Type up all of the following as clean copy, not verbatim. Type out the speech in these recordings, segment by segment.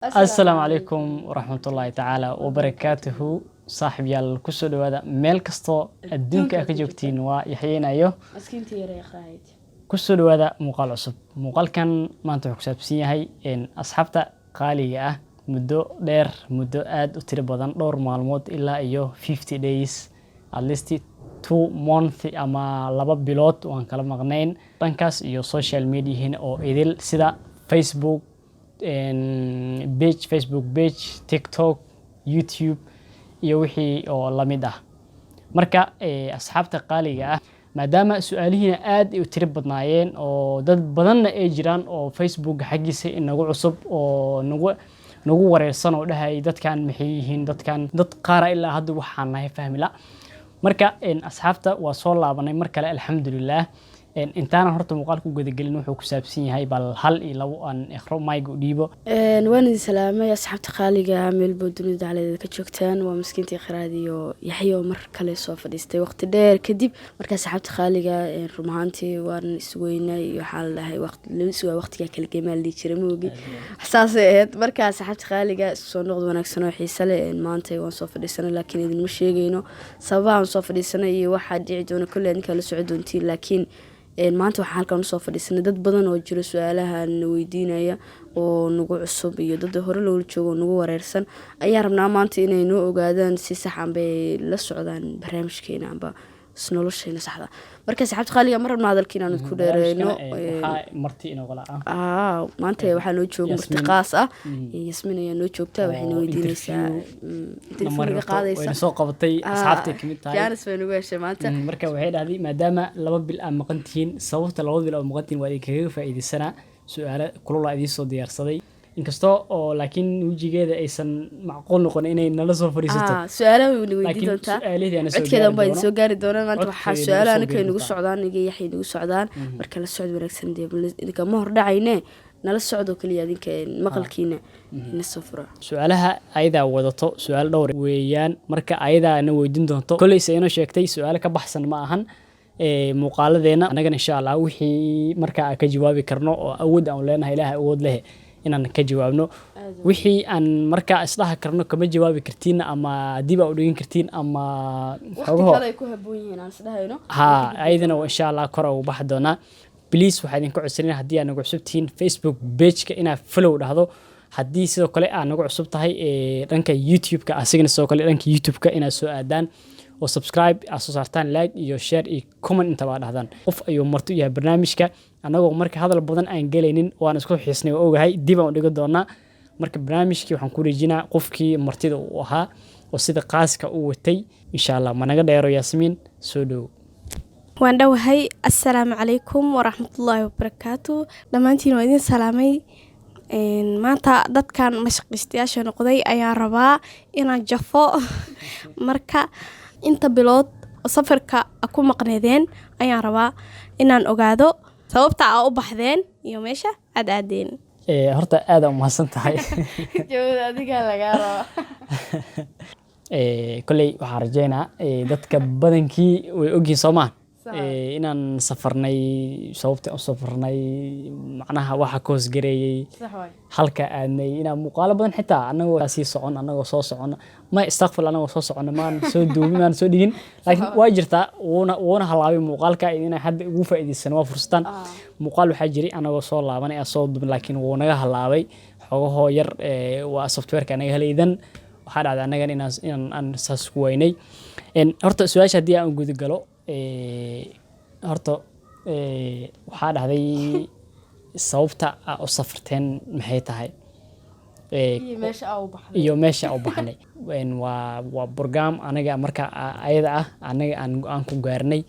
السلام عليكم ورحمة الله تعالى وبركاته صاحب يال كسو دوادا ميل كستو الدنك أكجوكتين ويحيين أيو أسكنتي يا خايد كسو دوادا مقال عصب مقال كان ما أنتو حكساب سيهاي إن أصحابتا قالية مدو دير مدو آد وتربادان دور معلومات إلا أيو 50 days at least 2 months أما لابا بيلوت وان كلا مغنين رانكاس يو social media هين أو إدل سيدا فيسبوك Facebook page TikTok YouTube iyo wixii oo la mid ah marka asxaabta qaaliga ah maadaama su'aalihiina aad u tiro badnaayeen oo dad badanna ay jiraan oo Facebook xaqiisa inagu cusub oo nagu wareersan oo dhahay dadkan maxay yihiin dad qaar ilaa hadda waxaan nahay fahmila marka asxaabta waa soo laabanay mar kale alxamdulillah intaana horta muuqaalku gudagelin wuxuu ku saabsan yahay bal hal iyo labo aan ikhro maygu dhiibo waan idin salaamay asxaabta qaaliga meel dunida dacaleeda ka joogtaan waa miskiintii khiraad iyo yaxyo mar kale soo fadhiistay waqti dheer kadib marka asxaabta qaaliga run ahaantii waan isweynay waxa la dhahay waqtiga kala geemaal li jiray moogi xasaas ahayd marka asxaabta qaaliga soo noqdo wanaagsan oo xiiso leh maanta waan soo fadhiisanay laakiin idin ma sheegayno sababahan soo fadhiisanay iyo waxa dhici doona kullee ninka la socdo doontiin laakiin maanta waxaan halkan usoo fadhiisanay dad badan oo jiro su'aalahan weydiinaya oo nagu cusub iyo dad hore loola joogo nagu wareersan ayaa rabnaa maanta inay noo ogaadaan si sax ah bay la socdaan barnaamijkeena amba nolosheena saxda marka saxaabta qaaliga mar rabnaa hadalkiina aan ku dheereyno marti inoo qala maanta waxaa noo jooga marti qaas ah Yasmin ayaa noo joogta waxayna weydiinaysaa telefoonka qaadaysa way soo qabatay asxaabtay kamid tahay jaanis way nagu heshay maanta marka waxay dhahday maadaama 2 bil aan maqantiin sababta 2 bil oo maqantiin waa kaga faa'iideysanaa su'aalo kulula idin soo diyaarsaday inkastoo oo laakiin wajigeeda aysan macquul noqon inay nala soo fariisato su'aalaha way weydiin doontaa codkeeda baa soo gaari doona maanta waxa su'aalaha anaka nagu socdaan iga yaxay nagu socdaan marka la socod wanaagsan idinka ma hor dhacayne nala socdo kaliya idinka maqalkiina ina safra su'aalaha ayda wadato su'aal dhowr weeyaan marka ayda ana weydiin doonto kulay sayno sheegtay su'aal ka baxsan ma ahan muuqaaladeena anaga insha Allah wixii marka ka jawaabi karno oo awood aan leenahay ilaahay awood leh inaan ka jawaabno wixii aan marka isdhaha karno kama jawaabi kartiin ama dib u dhigin kartiin ama xogaho kale ku haboon yihiin aan isdhahayno aydana insha Allah kor u bax doona please waxaan idin ku codsanaa hadii aad nagu cusubtiin Facebook page-ka inaad follow dhahdo hadii sidoo kale aad nagu cusub tahay dhanka YouTube-ka asigana sidoo kale dhanka YouTube-ka inaad soo aadaan oo subscribe soo saartaan like iyo share iyo comment inta baa dhahdaan qof ayuu marti yahay barnaamijka anagoo marka hadal badan aan galaynin waan isku xiisnay oo ogahay dib aan dhigo doonaa marka barnaamijkii waxaan ku reejinaa qofkii martida uu ahaa oo sida qaaska uu watay insha Allah ma naga dheero Yasmin soo dhow waan dhawahay assalaamu calaykum waraxmatullaahi wabarakaatuh dhamaantiin waa idin salaamay maanta dadkan mashqiistayaasha noqday ayaan rabaa inaan jafo marka inta bilood safarka ku maqneedeen ayaan rabaa inaan ogaado sababta aad u baxdeen iyo meesha aad aadeen horta aad u mahadsan tahay jawada adiga laga rabo kulay waxaan rajeynaa dadka badankii way ogyihiin Soomaa inaan safarnay sababta u safarnay macnaha waxa koos gareeyay halka aanay ina muuqaalo badan xitaa anagoo sii socon anagoo soo socon ma istaghfar anagoo soo socon maan soo duubin aan soo dhigin laakiin waa jirtaa woona halaabay muuqaalka inay hadda ugu faa'iideysan waa fursatan muuqaal waxa jiray anagoo soo laabanay soo duubin laakiin wuu naga halaabay xogaho yar waa software-ka anaga helaydan waxa dhacday anagan inaan saas ku weynay horta su'aasha hadii aan guud galo horta waxaa dhahday sababta u safarteen maxay tahay iyo meesha u baxnay waa program anaga marka ayada ah anaga aan ku gaarnay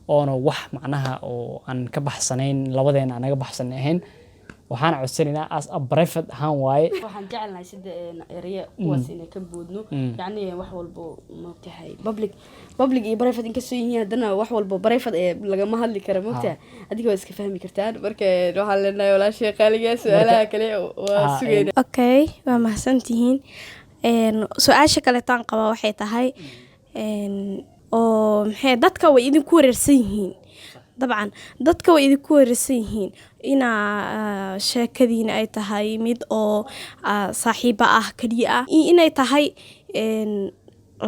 oo wax macnaha oo aan ka baxsanayn labadeena anaga baxsanayn waxaan codsanayna as a private ahaan waaye waxaan jecelnahay sida area kuwaas inay ka boodno yacni wax walba moogtahay public iyo private in ka soo yihiin hadana wax walba private ee lagama hadli karo moogtahay adiga waa iska fahmi kartaan marka waxaan leenahay walaashay qaaliga su'aalaha kale waa sugayna okay waa mahadsantihiin su'aasha kale taan qaba waxay tahay oo maxay dadka way idin ku wareersan yihiin dabcan dadka way idinku weerarsan yihiin inaa sheekadiina ay tahay mid oo saaxiiba ah keliya ah inay tahay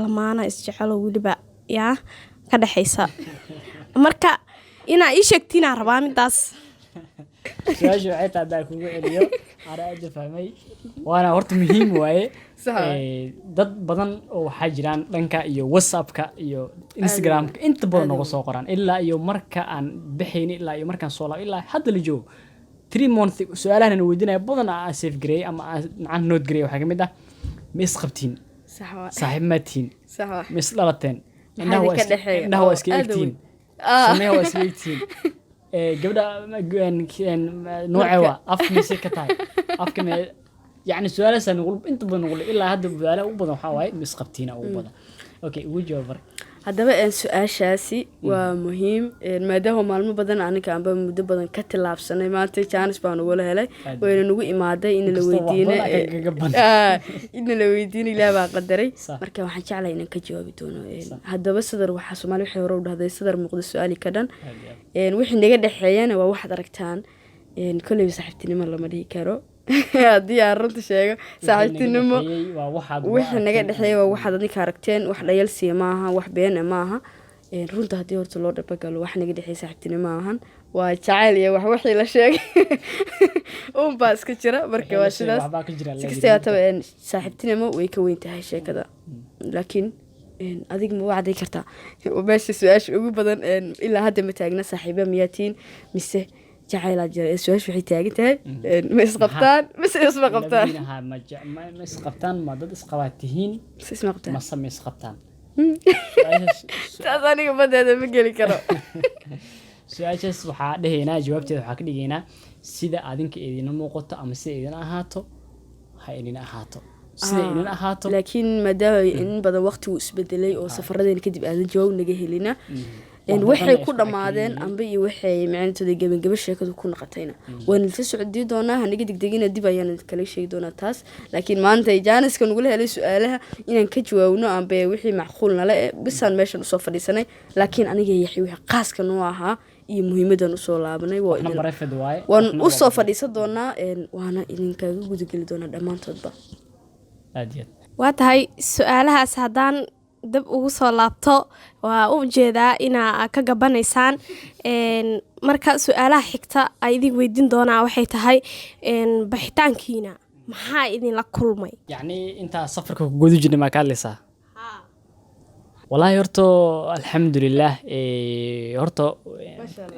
lamaana isjecelo weliba yaa ka dhexaysa marka inaa ii sheegtiinaa rabaa midaas su-aasha waxay tahay haddaan kugu celiyo ana aada fahmay waana horta muhiim waaye dad badan oo waxaa jiraan dhanka iyo whatsappka iyo instagramka inta badan nooga soo qoraan ilaa iyo marka aan baxayni ilaa iyo markaan soo laabo ilaa hadda la joogo 3 months su-aalahan aan weydiinaya badan aan save gareeyay ama aan macnaha note gareeyay waxaa ka mid ah ma isqabtiin saaxiib ma tihiin ma isdhalateen indhaha waa iska egtiin sameeha waa iska egtiin gabdha noocewa afka mise ka tahay afka يعني سؤال سنقول أنت بنقول إلا هذا بذله وبضم حواي مسقطينا وبضم أوكي وجوابر هذا سؤال شاسي ومهم ما ده هو معلومة بدن عنك كان بمدة بدن كتلاب سنة ما أنت كانش بانو ولا هلا وين نقول إمادة إن لويدينا إن لويدينا لا بقدري مركب حكي على إنك جواب دونه هذا بس صدر وحاسو مالو حيورود هذا صدر مقدس سؤالي كذا وإحنا نقدر حيانا وواحد ركتان كل يسحبتني مرة ما دي كارو haddii aan runta sheego saaxiibtinimo wixii naga dhexeeyay waa wax adni kaaragteen wax dhayalsiya maaha wax been maaha runta haddii horta loo dhabagalo wax naga dhexeeyay saaxiibtinimo maahan waa jacayl iyo wax wixii la sheegay baa iska jira marka waa sidaas sikastaba saaxiibtinimo way ka weyn tahay sheekada laakiin adiga ma wacday kartaa meesha su-aasha ugu badan ilaa hadda ma taagna saaxiiba miyaatiin mise جعل جرى سويش في حتاجته مسقطان مس اسمه قبطان ما مسقطان ما ضد اسقواتهين اسمه قبطان ما سمي اسقطان تاذاني قبل هذا مقلي كرو سؤالش waxaa dhaheena jawaabteeda waxa ka dhigeena sida adinka idin muuqato ama sida idin ahaato ha idin ahaato sida idin ahaato laakiin maadaama in badan waqti uu isbedelay oo safaradeen kadib aadan jawaab naga helina waxay ku dhamaadeen amba iyo waxay macnaheedu gabagaba sheekadu ku noqotayna waan la socodii doonaa haniga degdegina dib ayaan kala sheegi doonaa taas laakiin maanta jaaniska nagu helay su'aalaha inaan ka jawaabno amba wixii macquul nala bisaan meeshan u soo fadhiisanay laakiin aniga yaxay wixii qaaska noo ahaa iyo muhiimadan u soo laabanay waan u soo fadhiisan doonaa waana idinkaga gudageli doonaa dhammaantoodba waa tahay su'aalahaas haddaan dab ugu soo laabto waa u jeedaa inaa ka gabanaysaan marka su'aalaha xigta ay idin weydiin doonaa waxay tahay baxitaankiina maxaa idinla kulmay yacni intaa safarka ku guda jirnay maa ka hadlaysaa wallaahi horto alxamdulilah horto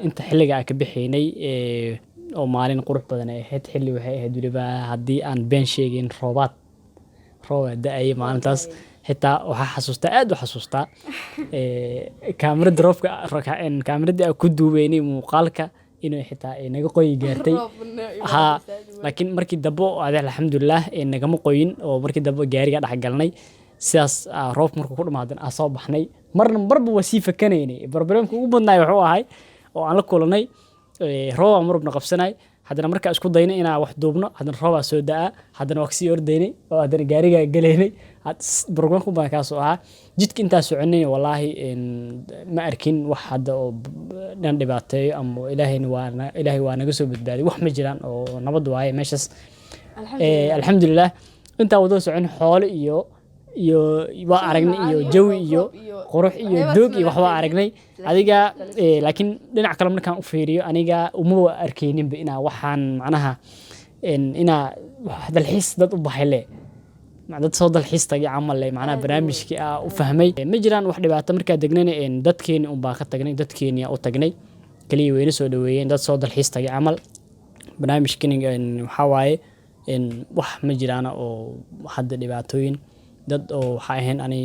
inta xilliga aan ka bixaynay oo maalin qurux badan ay ahayd xilli waxay ahayd weliba haddii aan been sheegin roob da-ayay maalintaas xitaa waxaa xasuustaa aad u xasuustaa kaamirada roobka kaamiradii aan ku duubeynay muuqaalka inuu xitaa naga qoyi gaartay haa laakiin markii dambe alxamdulilah nagama qoyin oo markii dambe gaariga dhex galnay sidaas roobka markuu ku dhamaadan aan soo baxnay marba waa sii fakanaynay barbareemka ugu badnaay wuxuu ahay oo aan la kulanay roob aan marubna qabsanay haddana markaa isku daynay inaan wax duubno haddana roobaa soo da-a haddana waa kasii ordaynay oo haddana gaarigaa galaynay barbareemka u badan kaasoo ahaa jidka intaa soconay wallaahi ma arkin wax hadda oo dhan dhibaateeyo ama ilaahay waa naga soo badbaadiy wax ma jiraan oo nabad waaye meeshaas alxamdulilah intaa wadada socon xoolo iyo waa aragnay iyo jawi iyo qurux iyo doog iyo wax waa aragnay adiga laakiin dhinac kale markaan u fiiriyo aniga uma arkayninba inaa waxaan macnaha inaa dalxiis dad u baxayle dad soo dalxiis tagay camal macnaha barnaamijkii u fahmay ma jiraan wax dhibaato markaa degnayna dadkeeni un baa ka tagnay dadkeeni u tagnay kaliya weyna soo dhaweeyeen dad soo dalxiis tagay camal barnaamijkani waxaa waaye wax ma jiraan oo hadda dhibaatooyin dad oo waxaa ahayn ani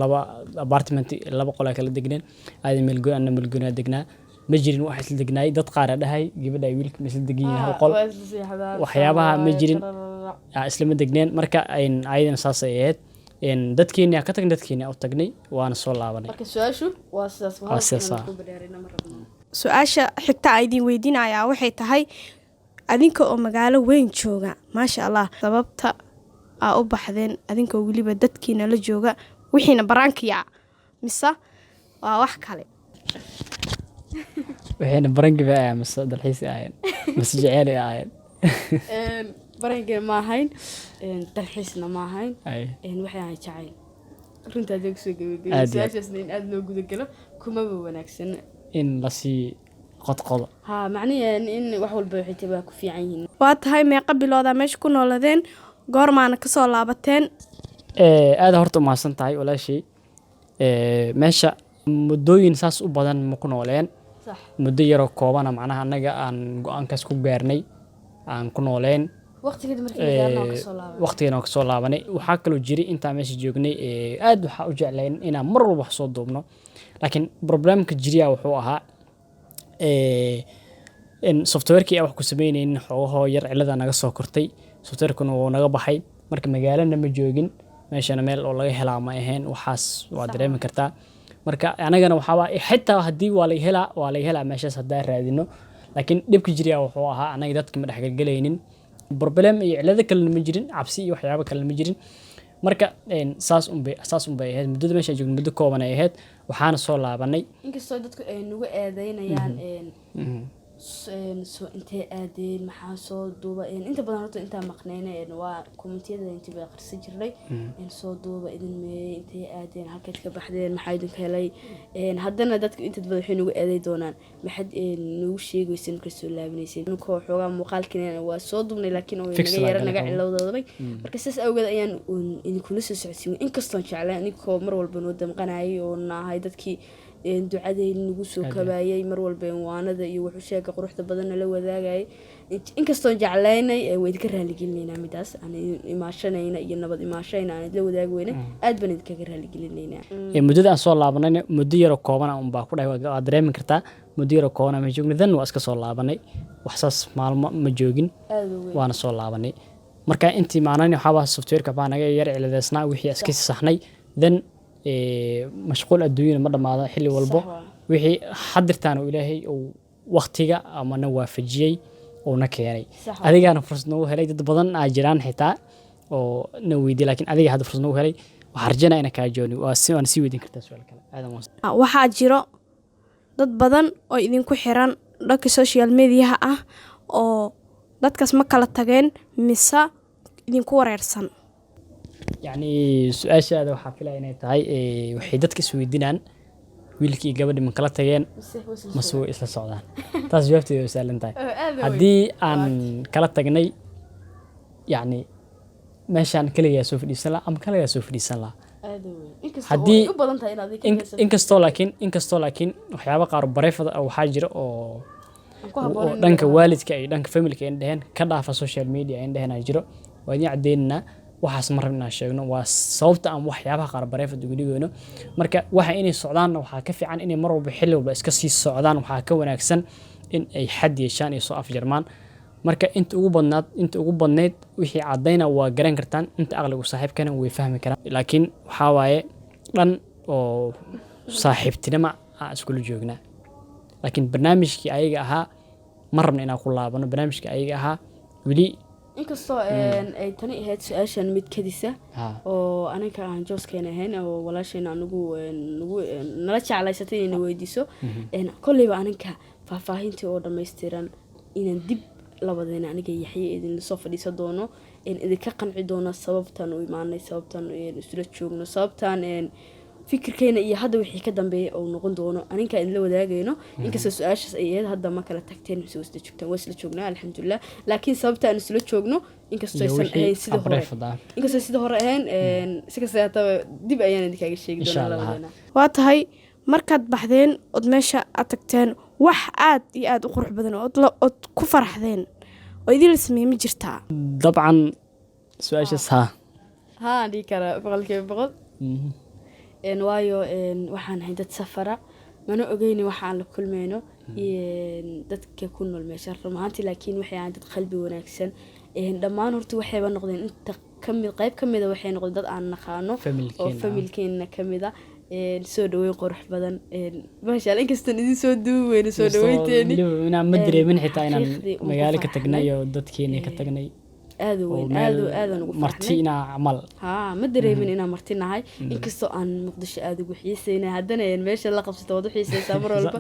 laba apartment laba qol kala degneen aad melgoon melgoon degnaa ma jirin wax isla degnaay dad qaar dhahay gabadha wiilka isla degan yahay hal qol waxyaabaha ma jirin isla ma degneen marka aydan saas ay ahayd dadkeena ka tagnay dadkeena u tagnay waana soo laabanay marka su'aashu waa sidaas su'aasha xigta ay idin weydiinayaa waxay tahay adinka oo magaalo weyn jooga maasha Allah sababta u baxdeen adinka waliba dadkiina la jooga wixiina baraankiya mise waa wax kale waxayna barangi ba ahayn mase dalxiis ahayn mase jecel ahayn barangi ma ahayn dalxiisna ma ahayn ay waxay ahayd jacayl runta aad ku soo Aad iyo gabagabay su'aashaasna in aad loo guda galo kumaba wanaagsan in la sii qodqodo ha macnaheedu in wax walba waxay tabaa ku fiican yihiin waa tahay meeqa bilooda meesha ku nooladeen goormaana ka soo laabateen aad horta u mahadsan tahay walaashay meesha muddooyin saas u badan ma ku nooleen sax muddo yaroo koobana macnaha annaga aan go-aankaas ku gaarnay aan ku nooleen waqtigeed markii gaarnaa ka soo laaban waqtigeena ka soo laabanay waxaa kaloo jiray intaa meesha joognay aad waxaa u jeclayn inaan mar walba wax soo duubno laakiin problemka jiriya wuxuu ahaa in softwareki wax ku sameynaynin xoogahoo yar cilada naga soo kortay softwarekuna wuu naga baxay marka magaalana ma joogin meeshana meel oo laga helaa ma ahayn waxaas waa dareemi kartaa marka anagana waxaaba xitaa haddii waa laga helaa meeshaas haddaa raadino laakiin dhibka jiriya wuxuu ahaa anaga dadka ma dhexgalgalaynin problem iyo cilado kalena ma jirin cabsi iyo waxyaabo kalena ma jirin marka saas unbay ahayd muddada meesha joogno muddo kooban ay ahayd waxaana soo laabanay inkastoo dadku ay nagu eedeynayaan soo intee aadeen maxaa soo duuba inta badan horta intaa maqnayna waa kommentiyada intii bay akhrisan jirnay soo duuba idin meeyey intee aadeen halkeed ka baxdeen maxaa idinka helay haddana dadku inta badan waxay nagu eeday doonaan maxaad nagu sheegaysa marka soo laabanaysay ninkoo xoogaa muuqaalkiina waa soo duubnay laakiin oo naga yara naga cilowdooday marka sidaas awgeed ayaan idinkula soo socodsiin inkastoon jeclaa ninkoo mar walba noo damqanayay oo naahay dadkii ducadeyn nagu soo kabaayay mar walba waanada iyo wuxuu sheega quruxda badan la wadaagay inkastoo jeclaynay way idinka raali gelinaynaa midaas aan imaashanayna iyo nabad imaashayna aan la wadaagayna aad baan idinka raali gelinaynaa muddada aan soo laabanay muddo yar oo kooban aan baa ku dhahay waa dareemi kartaa muddo yar oo kooban ma joogin dan waa iska soo laabanay wax saas maalmo ma joogin waana soo laabanay marka intii maanayna waxaa softwareka baa naga yar ciladeysnaa wixii iska saxnay dan mashquul adduunyada ma dhamaado xilli walbo wixii xadirtaan oo ilaahay uu waqtiga ama na waafajiyay oo na keenay adigaana fursad nagu helay dad badan aa jiraan xitaa oo na weydiiyay laakiin adiga hadda fursad nagu helay waxaan rajaynaa inaan kaa jooni waan sii weydiin kartaa su'aal kale aadan waxaa jiro dad badan oo idinku xiran dhanka social mediaha ah oo dadkaas ma kala tageen mise idinku wareersan يعني سؤال هذا وحافلة إنه تاي وحيدت كسويدينان ويلكي قبل من كلا تجين مسوي إسلا السعودان تاس جوابتي سؤال أنتاي هدي عن كلا تجني يعني ماشان كلا يسوف دي سلا أم كلا يسوف دي سلا هدي إنكستو لكن وحيابا قارب بريفة أو حاجر أو دانك والد كأي دانك فاميلي كأندهن كذا في السوشيال ميديا عندهن أجرو وإني عدينا waxaas mar rabnaa sheegno waa sababta aan waxyaabaha qaar bareefad ugu dhigayno marka waxa inay socdaan waxa ka fiican inay mar walba xilli walba iska sii socdaan waxa ka wanaagsan in ay xad yeeshaan iyo soo afjarmaan marka inta ugu badneed wixii cadayna waa garan kartaan inta aqligu saaxiibkana way fahmi karaan laakiin waxa waaye dhan oo saaxiibtinimo aan iskula joognaa laakiin barnaamijkii ayaga ahaa mar rabna inaan ku laabano barnaamijkii ayaga ahaa weli inkastoo ay tani ahayd su-aashan mid kadisa oo aniga aan jooskeena ahayn oo walaashayna anigu nala jeclaysatay inay weydiiso kolleyba aniga faahfaahintii oo dhammaystiran inaan dib labadeena aniga yaxye idin soo fadhiisan doono idinka qanci doono sababtan u imaanay sababtan isla joogno sababtan fikirkeena iyo hadda wixii ka dambeeyay oo noqon doono aninka in la wadaagayno inkastoo su-aashaas ay ahayd hadda ma kala tagteen mise isla joogtaan waa isla joognaa alxamdulilah laakiin sababta aan isla joogno inkastoo aysan ahayn sida hore ahayn si kasta hataa dib ayaan idinkaaga sheegi doonaa labadeena waa tahay markaad baxdeen ood meesha aad tagteen wax aad iyo aad u qurux badan ood ku faraxdeen oo idin la sameeyey ma jirtaa dabcan su-aashaas haa dhigi kara 100% waayo waxaan ahay dad safara mana ogeyni waxaan la kulmayno dadka ku nool meesha rumaantii laakiin waxay ahayd dad qalbi wanaagsan dhammaan horta waxayba noqdeen inta qayb ka mid ah waxay noqdeen dad aan naqaano oo familkeena ka mid ah soo dhaweyn qurux badan maasha Allah inkastoo idin soo duubeyno soo dhaweynteeni inaan ma dareemin xitaa inaan magaalo ka tagnay oo dadkeena ka tagnay aad u weyn aad ugu farxnay martina camal ma dareemin inaan martinahay inkastoo aan Muqdisho aad ugu xiiseynay haddana meesha la qabsato wada xiiseysaa mar walba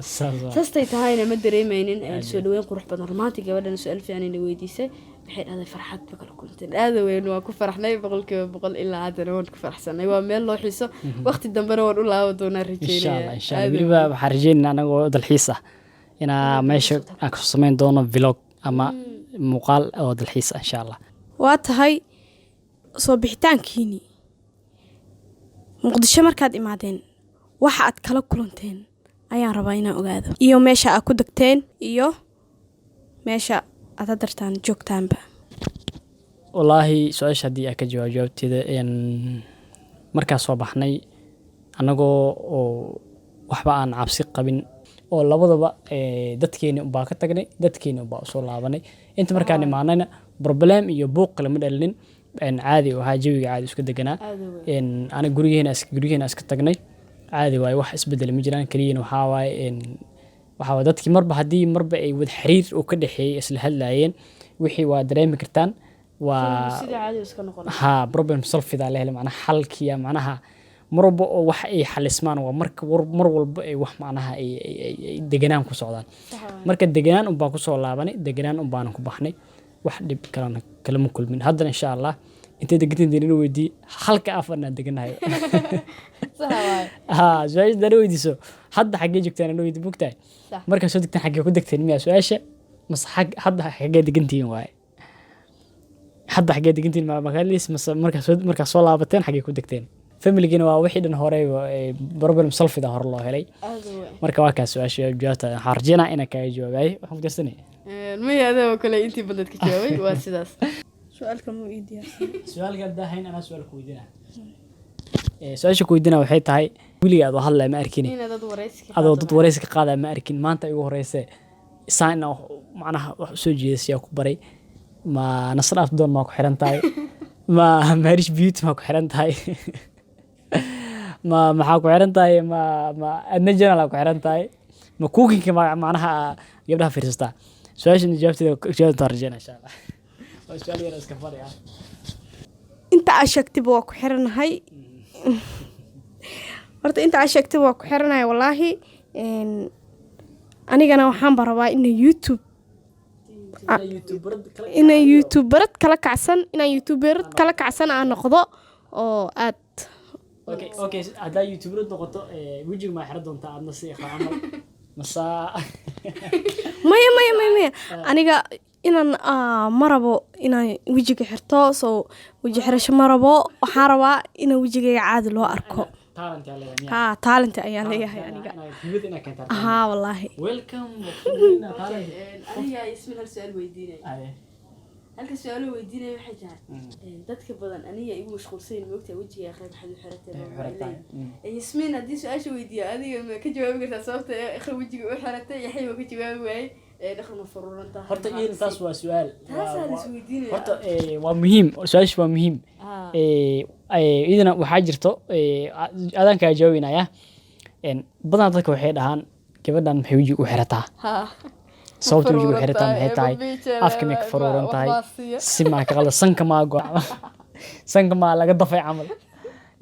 saastay tahayna ma dareemaynin soo dhaweyn qurux badan romantic gabadhan su'aal fiican inay weydiisay waxay dhahday farxad ba kala kulantay aad weyn waa ku farxnay 100% ilaa haddana waan ku farxsanay waa meel loo xiiso waqti dambena waan u laaban doonaa rajeynaya insha Allah waliba waxaan rajeynaynaa anagoo dalxiis ah inaa meesha aan ka samayn doono vlog ama muuqaal oo dalxiis ah insha Allah waa tahay soo bixitaankiini Muqdisho markaad imaadeen waxa aad kala kulanteen ayaan rabaa inaan ogaado iyo meesha aad ku degteen iyo meesha aad dartaan joogtaanba wallaahi su'aasha hadii aad ka jawaabteeda markaa soo baxnay anagoo oo waxba aan cabsi qabin oo labadaba dadkeena u baa ka tagnay dadkeena u baa soo laabanay inta markaan imaanayna problem iyo buuq kale ma dhalin caadi oo jawiga caadi isku deganaa ana gurigeena iska tagnay caadi waay wax isbedel ma jiraan kaliya waxa dadkii marba ay wad xiriir oo ka dhaxeeyay isla hadlaayeen wixii waa dareemi kartaan waa sida caadi iska noqon problem solvida la helay macnaha xalkiya macnaha marba oo wax ay xalismaan waa mar walba ay wax macnaha ay deganaan ku socdaan marka deganaan baan ku soo laabanay deganaan baan ku baxnay wax dhib kala ma kulmin haddana insha Allah inta degantiin inuu weydii halka afarna deganahay su'aasha dad weydiiso hadda xagee joogtaan inuu weydii bugtaay marka soo degtaan xagee ku degteen miyaa su'aasha mas hadda xagee degantiin waay hadda xagee degantiin ma magaalis marka soo laabateen xagee ku degteen family-gina waa wixii dhan hore problem solvida hor loo helay marka waa kaas su'aasha jawaabta harjina ina ka jawaabay waxaan gasnay ma yaado kale intii badad ka jawaabay waa sidaas su'aalka ma ii diyaarsan su'aalka dahayn ana su'aal ku weydiinaa su'aasha ku weydiinaa waxay tahay wiliga aad hadlay ma arkin dad wareysi qaada ma arkin maanta igu horeysay isaan macnaha wax soo jeedisay ku baray ma nasraaf doon ma ku xiran tahay ma marriage beauty ma ku xiran tahay ma maxaa ku xiran tahay ma adnajanal ku xiran tahay ma cooking macnaha gabdhaha fiirsata su'aasha jawaabteeda tarjana insha Allah waa su'aal yar iska fari ah inta aad sheegtay waa ku xiranahay horta inta aad sheegtay waa ku xiranahay wallaahi anigana waxaan rabaa in YouTube inaan youtuberad kala kacsan aan noqdo oo aad okay hadaa youtuberad noqoto wajiga ma xiran doontaa aadna si qaamo masa maya aniga inaan marabo inaan wajiga xirto soo waji xirasho marabo waxaan rabaa inaan wajigayga caadi loo arko talent ayaan leeyahay aniga wallahi welcome aniga ismil hal su'aal weydiinay halka su'aal weydiinay waxay tahay dadka badan aniga igu mashquulsan moogta wajiga qayb xad u xiratay ismil hadii su'aasha weydiiyo adiga ma ka jawaabi kartaa sababta ay wajiga u xiratay yaxay ka jawaabi waayay دخل مفرورن تاع horta in taas waa su'aal horta waa muhiim su'aashu waa muhiim idina waxa jirto adan ka jawaabinaya badan dadka waxay dhahaan gabadhan maxay wajiga u xirataa sababta wajiga u xirataa maxay tahay afka ma ka faruuran tahay si ma ka qalad sanka ma go'an sanka ma laga dafay camal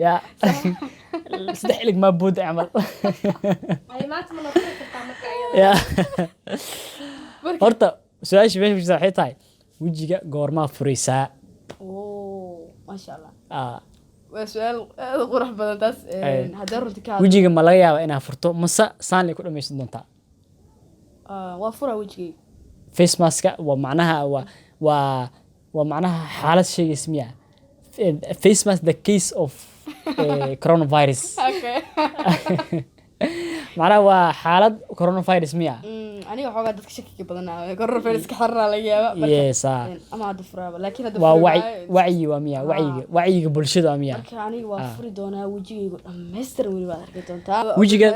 ya saddex ilig ma bood camal ay maanta ma noqotaa marka ya horta su'aasha meesha waxay tahay wajiga goorma furaysaa ma sha Allah waa su'aal aad u qurux badan taas hadda runtii ka wajiga ma laga yaabaa inaad furto mase saan ku dhameysan doontaa waa fura wajiga face mask waa macnaha waa macnaha xaalad shay ismiya face mask the case of coronavirus okay macnaha waa xaalad coronavirus miya aniga xogaa dadka shakiga badan coronavirus ka xarra laga yaaba yes ama hada furaaba laakiin hada waa wacyi waa miya wacyiga bulshada waa miya marka aniga waa furi doonaa wajigaygu dhammaystiran weli baad arki doontaa wajiga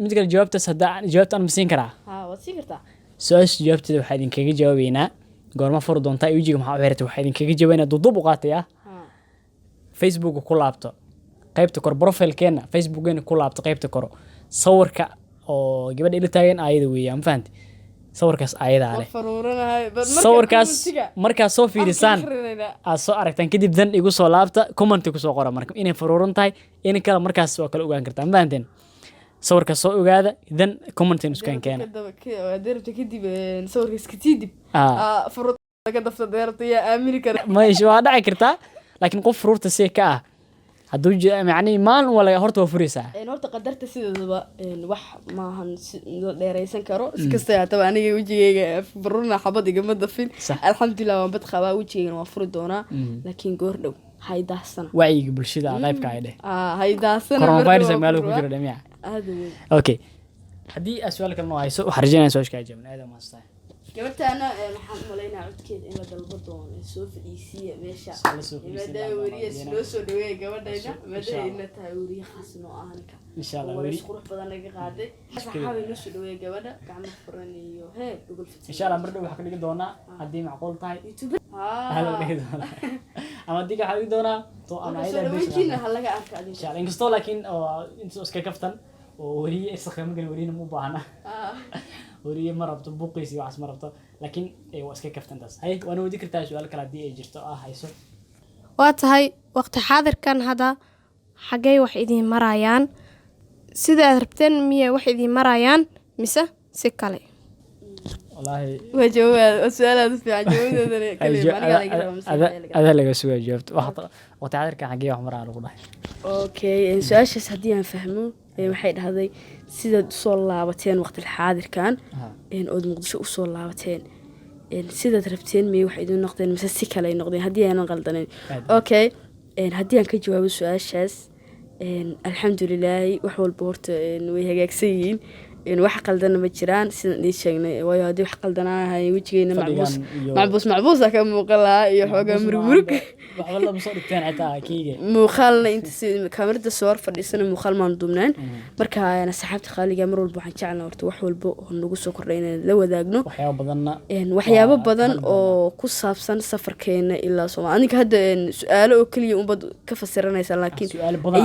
mid kale jawaabtaas hadda jawaabta aan masiin karaa waad siin kartaa su'aasha jawaabteeda waxaa idinkaga jawaabeynaa goorma furi doontaa wajiga maxaa u xirtay waxaa idinkaga jawaabeynaa dudub u qaataya Facebook ku laabto qaybta kor profile-keena Facebook-geena ku laabto qaybta kor sawirka oo gabadha ila taagan ayada weeyaan fahanti sawirkaas ayadaa leh faruuranahay sawirkaas markaa soo fiirisaan aad soo aragtaan kadib dan igu soo laabta comment ku soo qora marka inay faruuran tahay in kale markaas waa kala ogaan kartaa maanteen sawirkaas soo ogaada dan comment isku keena deerta kadib sawirkaas ka tidib faruur laga dafta deerta ya aamini kara ma isha waa dhaci kartaa laakiin qof faruurta si ka ah hadduu macni maalin wala horta waa furaysaa horta qadarta sideedaba wax maahan la dheeraysan karo iskasta haddaba aniga wejigayga faruurna xabad igama dafin alxamdulilah waan bad qabaa wejigaygana waa furi doonaa laakiin goor dhow haydaasana wacyiga bulshada qaybka ay dheh haydaasana coronavirus meel ku jira dhamiya aad okay haddii su'aal kale ma hayso waxaan rajaynayaa su'aashka ay jawaabaan aad ma astay gabadhaana waxaan u malaynaa codkeeda in la dalbo doono soo fadhiisiya meesha maadaama weriyaas loo soo dhaweeya gabadhayna maadaama tahay weriye khaas noo ah ninka insha Allah weriye qurux badan laga qaaday saxaabay loo soo dhaweeya gabadha gacmo furan iyo gobol fitan insha Allah mar dhow waxa ka dhigi doonaa haddii macquul tahay YouTube halo dhigi doonaa ama diga waxa dhigi doonaa to ama ayda wejina halaga arka insha Allah inkastoo laakiin inta iska kaftan oo weriye isaqaam gal weriyna ma baahna weriye ma rabto buuqiisi wax ma rabto laakiin waa iska kaftantaas hay waana wadi kartaa su'aal kale hadii ay jirto hayso waa tahay waqti xaadirkan hada xagee wax idin marayaan sida aad rabteen miye wax idin marayaan mise si kale wallahi wajawaad su'aalaad fiican jawaabteedana kale ada laga soo jawaabto waqti xaadirkan xagee wax marayaan lagu dhahay okay su'aashaas hadii aan fahmo waxay dhahday sidaad soo laabateen waqti xaadirkan ood muqdisho u soo laabateen sidaad rabteen miyay wax idin noqdeen mise si kale ay noqdeen haddii aanan qaldaneyn okay haddii aan ka jawaabo su-aashaas alxamdulilah wax walba horta way hagaagsan yihiin wax qaldana ma jiraan sidaan idin sheegnay waayo haddii wax qaldanahay wejigeyna macbuus ka muuqan lahaa iyo xoogaa murug muuqaalna inta kamarada soo hor fadhiisana muuqaal maan duubnaan marka saxaabta qaaliga mar walba waxaan jeclaa horta wax walba oo nagu soo kordhay inaan la wadaagno waxyaabo badan oo ku saabsan safarkeena ilaa Soomaaliya aniga hadda su'aalo oo kaliya umbad ka fasiranaysa laakiin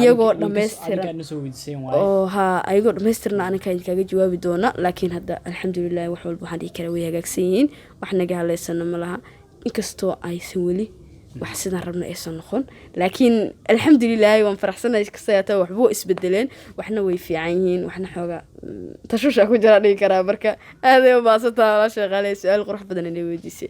iyagoo dhameystiran oo ayagoo dhameystiran aniga kaga jawaabi doona laakiin hadda alxamdulilah wax walba waxaan dhihi karaa way hagaagsan yihiin wax naga haleysana ma laha inkastoo aysan weli wax sidaan rabna aysan noqon laakiin alxamdulilah waan faraxsanahay kasayata waxba isbedeleen waxna way fiican yihiin waxna xoogaa tashusha ku jira dhihi karaa marka aad ay u baasataa la shaqaalay su'aal qurux badan inay weydiisay